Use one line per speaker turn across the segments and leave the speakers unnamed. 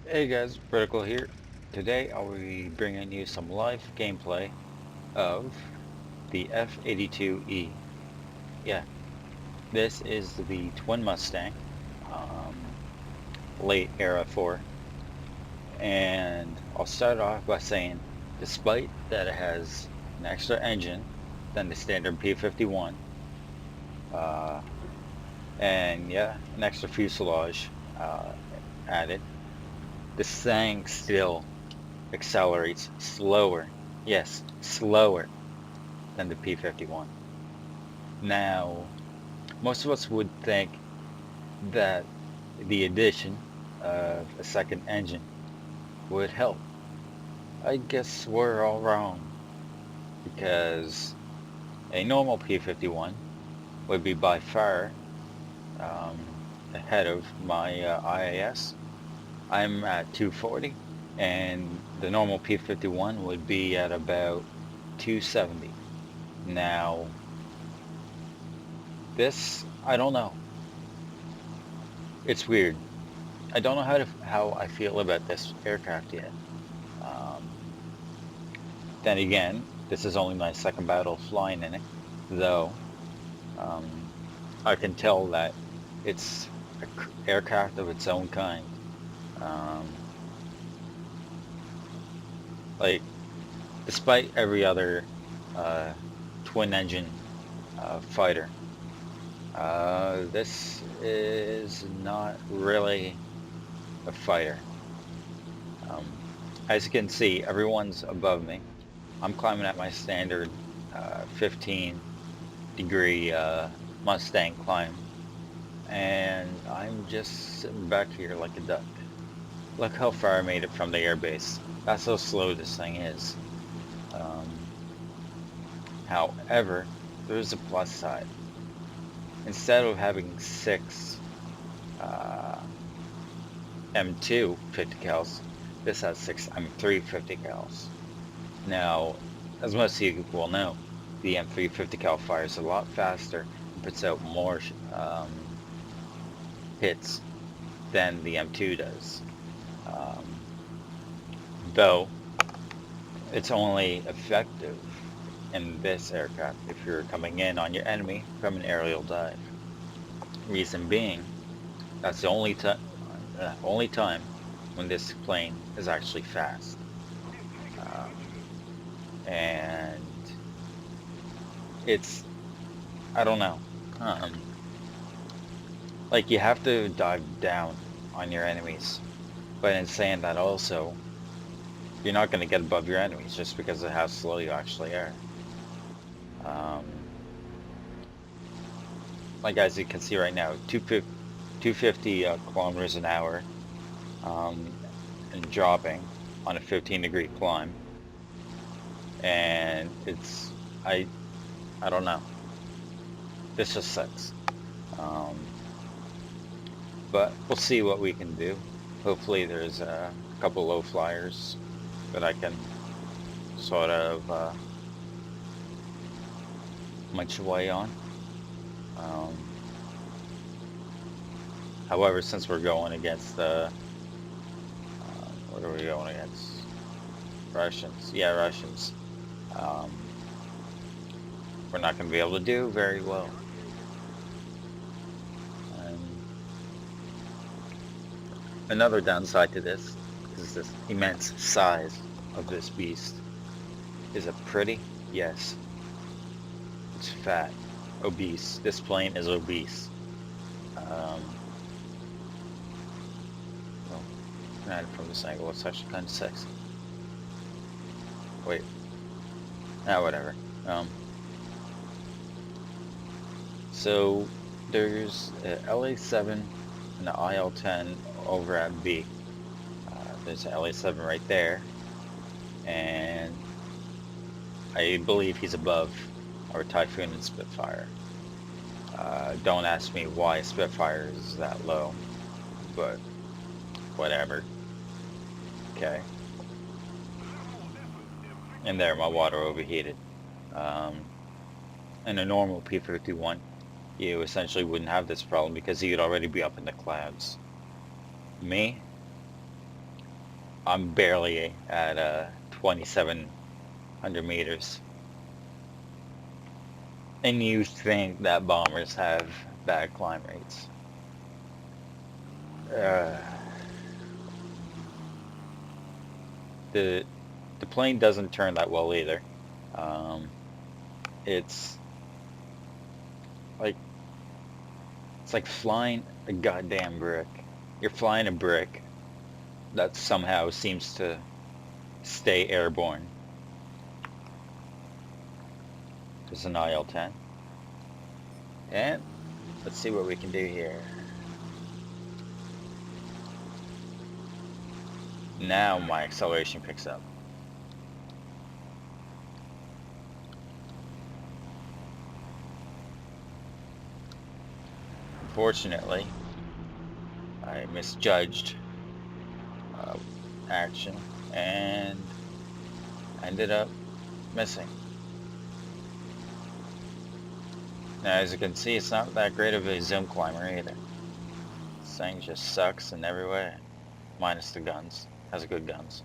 Hey guys, Vertical here. Today I'll be bringing you some live gameplay of the F-82E. Yeah, this is the twin Mustang, um, late era 4, and I'll start off by saying, despite that it has an extra engine than the standard P-51, uh, and yeah, an extra fuselage added, this thing still accelerates slower. Yes, slower than the P-51. Now, most of us would think that the addition of a second engine would help. I guess we're all wrong because a normal P-51 would be by far ahead of my IAS. I'm at 240 and the normal P-51 would be at about 270. Now, this, I don't know. It's weird. I don't know how I feel about this aircraft yet. Um, then again, this is only my second battle flying in it, though um, I can tell that it's an aircraft of its own kind. Um, like, despite every other uh, twin engine fighter, this is not really a fighter. Um, as you can see, everyone's above me. I'm climbing at my standard 15-degree Mustang climb, and I'm just sitting back here like a duck. Look how far I made it from the airbase. That's how slow this thing is. Um, However, there's a plus side. Instead of having 6 uh, M2 50 cals, this has 6 M3 50 cals. Now, as most of you will know, the M3 50 cal fires a lot faster and puts out more hits than the M2 does. Um, though, it's only effective in this aircraft if you're coming in on your enemy from an aerial dive. Reason being, that's the only time when this plane is actually fast. Um, and it's, I don't know. Um, like you have to dive down on your enemies, but in saying that also, you're not going to get above your enemies just because of how slow you actually are. Um, like as you can see right now, 250 kilometers an hour, um, and dropping on a 15-degree climb, and it's I don't know. This just sucks. Um, but we'll see what we can do. Hopefully there's a couple low flyers that I can sort of munch away on. Um, However, since we're going against the, what are we going against? Russians. Yeah, Russians. Um, we're not going to be able to do very well. And another downside to this is this immense size of this beast. Is it pretty? Yes. It's fat, obese. This plane is obese. Um, well, not from this angle. It's actually kind of sexy. Wait. Whatever. So there's a LA7 and the IL-10 over at B. There's an LA7 right there, and I believe he's above our Typhoon and Spitfire. Don't ask me why Spitfire is that low, but whatever. Okay. And there, my water overheated. Um, in a normal P-51, you essentially wouldn't have this problem because you'd already be up in the clouds. Me, I'm barely at 2,700 meters. And you think that bombers have bad climb rates. Uh, the plane doesn't turn that well either. Um, it's like it's like flying a goddamn brick. You're flying a brick that somehow seems to stay airborne. There's an IL-10. And let's see what we can do here. Now my acceleration picks up. Unfortunately, I misjudged action and ended up missing. Now, as you can see, it's not that great of a zoom climber either. This thing just sucks in every way, minus the guns. Has good guns.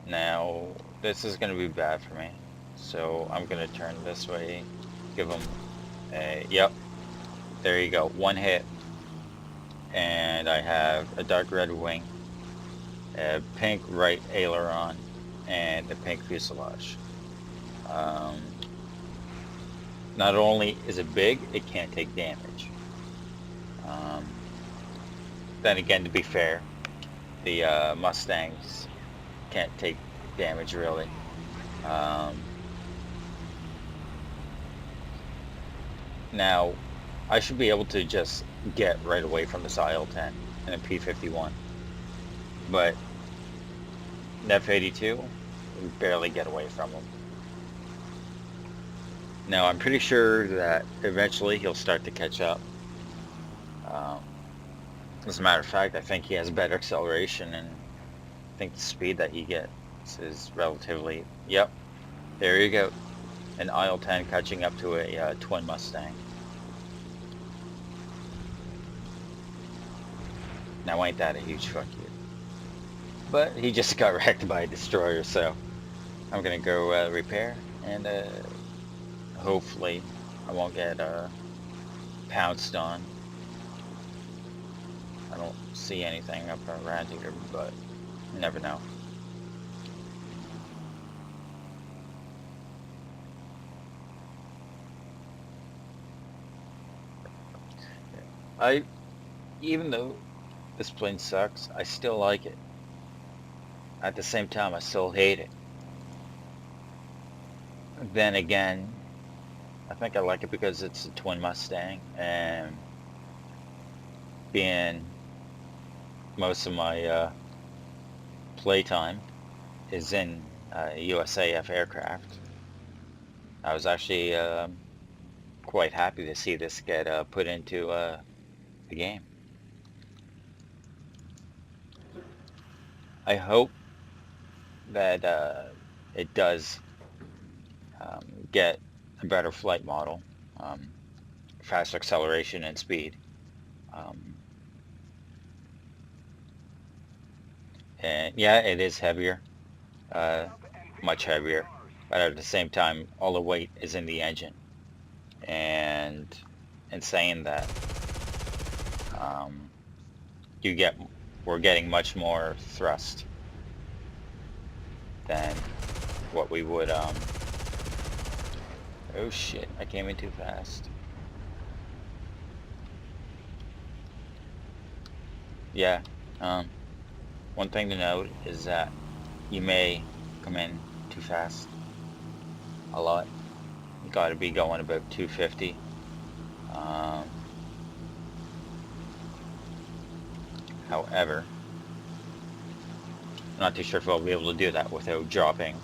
Now, this is going to be bad for me, so I'm going to turn this way, give him a, yep, there you go, one hit, and I have a dark red wing, a pink right aileron, and a pink fuselage. Not only is it big, it can't take damage. Then again, to be fair, the Mustangs can't take damage really. Now, I should be able to just get right away from this IL-10 and a P-51, but the F-82, we barely get away from him. Now, I'm pretty sure that eventually he'll start to catch up. As a matter of fact, I think he has better acceleration, and I think the speed that he gets is relatively... Yep, there you go. An IL-10 catching up to a twin Mustang. Now, ain't that a huge fuck you? But he just got wrecked by a destroyer, so I'm gonna go repair, and hopefully I won't get pounced on. I don't see anything up around here, but you never know. Even though this plane sucks, I still like it. At the same time, I still hate it. Then again, I think I like it because it's a twin Mustang, and being most of my playtime is in USAF aircraft. I was actually quite happy to see this get put into the game. I hope that it does get a better flight model, faster acceleration and speed. And yeah, it is heavier, much heavier, but at the same time, all the weight is in the engine. And in saying that, we're getting much more thrust than what we would, oh shit, I came in too fast. Yeah, one thing to note is that you may come in too fast a lot. You gotta be going about 250. However, I'm not too sure if I'll be able to do that without dropping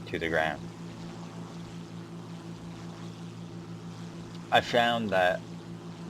to the ground. I found that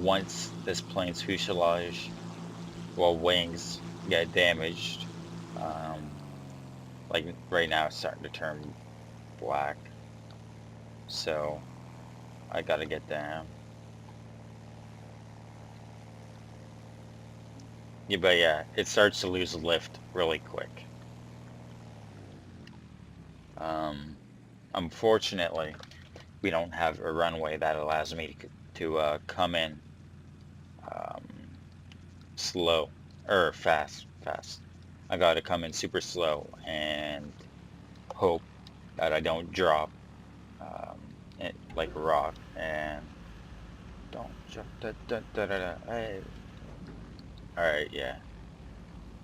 once this plane's fuselage, well, wings get damaged, like right now it's starting to turn black, so I gotta get down. Yeah, but yeah, it starts to lose lift really quick. Unfortunately, we don't have a runway that allows me to come in um, slow or fast. I gotta come in super slow and hope that I don't drop um, like a rock and don't jump. Hey. All right, yeah,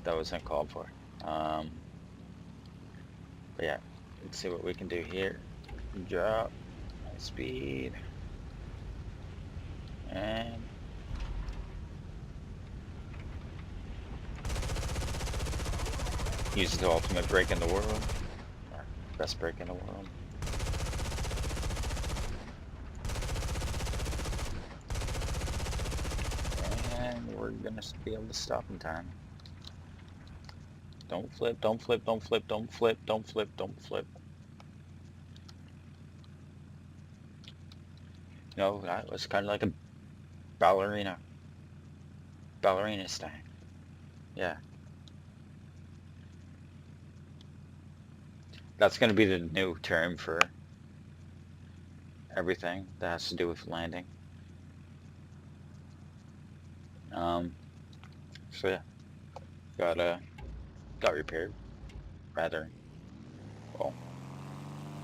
that was uncalled for. Um, but yeah, let's see what we can do here. Drop my speed and use the ultimate break in the world. Best break in the world. And we're gonna be able to stop in time. Don't flip, don't flip, don't flip, don't flip, don't flip, don't flip. No, that was kind of like a ballerina. Ballerina-Stang. Yeah. That's gonna be the new term for everything that has to do with landing. Um, so yeah, got repaired. Rather, well,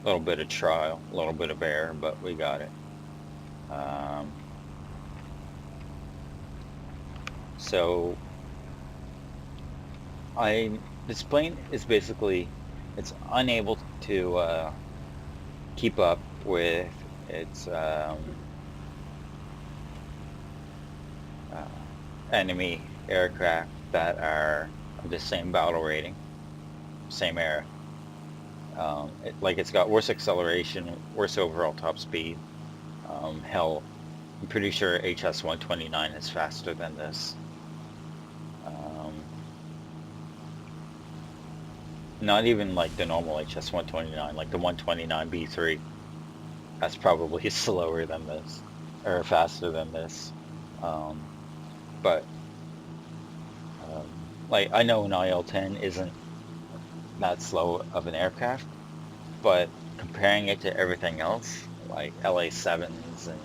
a little bit of trial, a little bit of error, but we got it. Um, so this plane is basically, it's unable to keep up with its uh, enemy aircraft that are of the same battle rating, same era. Like it's got worse acceleration, worse overall top speed. Hell, I'm pretty sure HS-129 is faster than this. Not even like the normal HS-129, like the 129B3. That's probably slower than this, or faster than this. Um, but um, like I know an IL-10 isn't that slow of an aircraft, but comparing it to everything else, like LA-7s and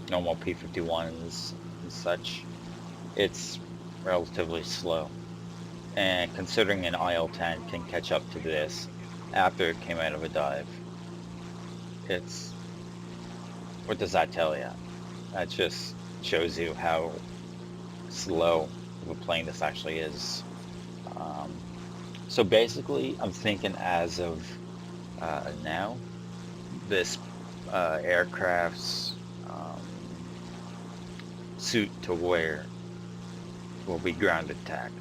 normal P-51s and such, it's relatively slow. And considering an IL-10 can catch up to this after it came out of a dive, it's, what does that tell you? That just shows you how slow of a plane this actually is. Um, so basically, I'm thinking as of now, this aircraft's suit to wear will be ground attack.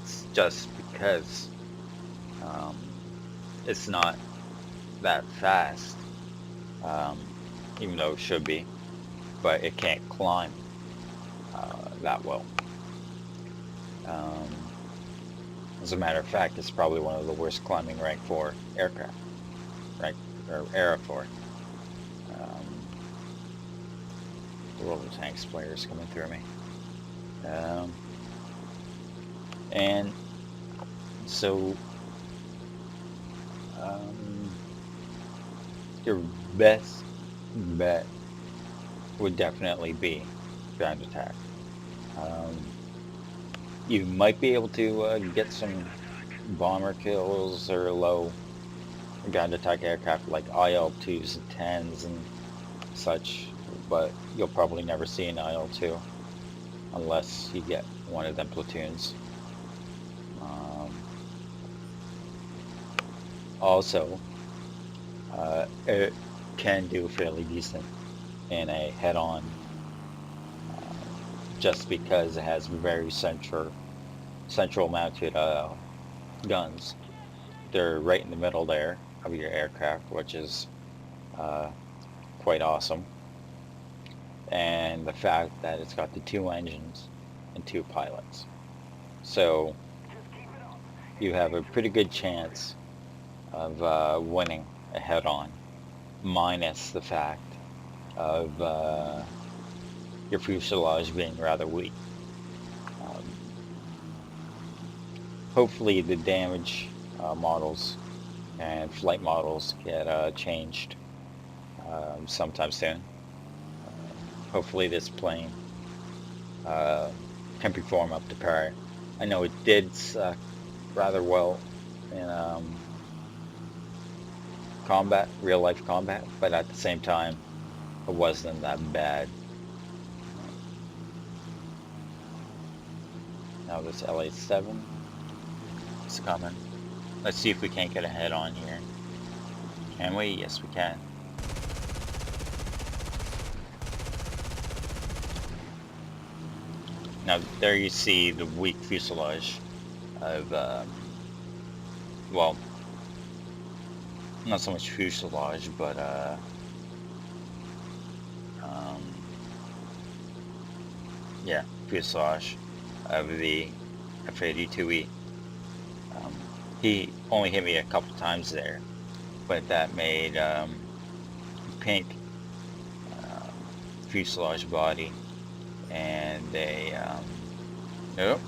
It's just because um, it's not that fast, um, even though it should be, but it can't climb that well. Um, as a matter of fact, it's probably one of the worst climbing rank 4 aircraft, rank or era 4. The World of Tanks players coming through me. And so your best bet would definitely be ground attack. You might be able to get some bomber kills or low ground attack aircraft like IL-2s and 10s and such, but you'll probably never see an IL-2 unless you get one of them platoons. Also, it can do fairly decent in a head-on, just because it has very central mounted guns. They're right in the middle there of your aircraft, which is quite awesome. And the fact that it's got the 2 engines and 2 pilots. So you have a pretty good chance of winning a head-on, minus the fact of your fuselage being rather weak. hopefully the damage models and flight models get changed sometime soon. Hopefully this plane uh, can perform up to par. I know it did suck rather well in combat, real life combat, but at the same time, it wasn't that bad. Now this LA7 is coming. Let's see if we can't get a head on here. Can we? Yes, we can. Now there you see the weak fuselage of, well, not so much fuselage, but um, yeah, fuselage of the F-82E. He only hit me a couple times there, but that made pink fuselage body and a nope,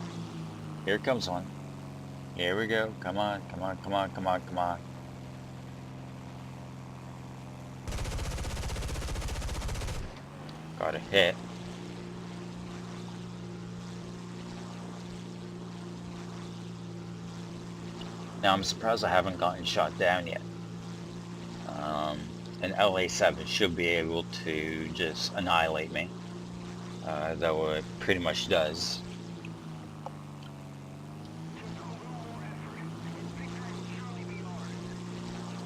here comes one. Here we go. Come on, come on, come on, come on, come on. Got a hit. Now I'm surprised I haven't gotten shot down yet. An LA7 should be able to just annihilate me, though it pretty much does.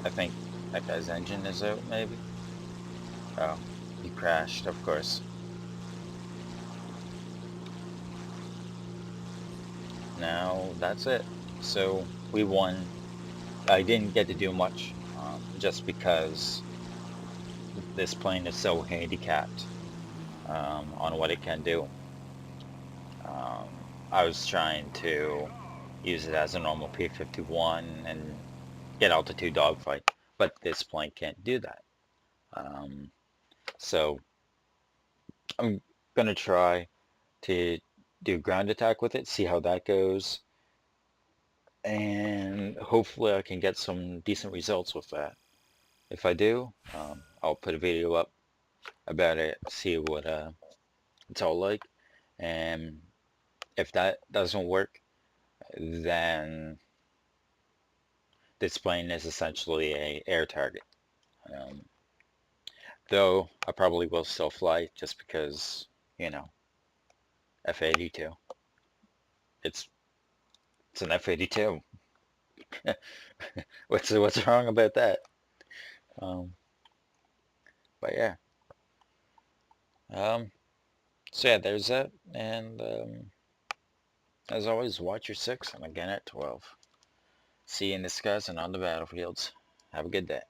I think that guy's engine is out, maybe? Oh, he crashed, of course. Now, that's it. So, we won. I didn't get to do much, just because this plane is so handicapped on what it can do. I was trying to use it as a normal P-51 and get altitude dogfight, but this plane can't do that. So I'm gonna try to do ground attack with it, see how that goes, and hopefully I can get some decent results with that. If I do, I'll put a video up about it, see what it's all like, and if that doesn't work, then this plane is essentially a air target. Um, though I probably will still fly just because, you know, F-82. It's it's an F-82. What's wrong about that? Um, but yeah. Um, so yeah, there's that. And as always, watch your six and again at 12. See you in the skies and on the battlefields. Have a good day.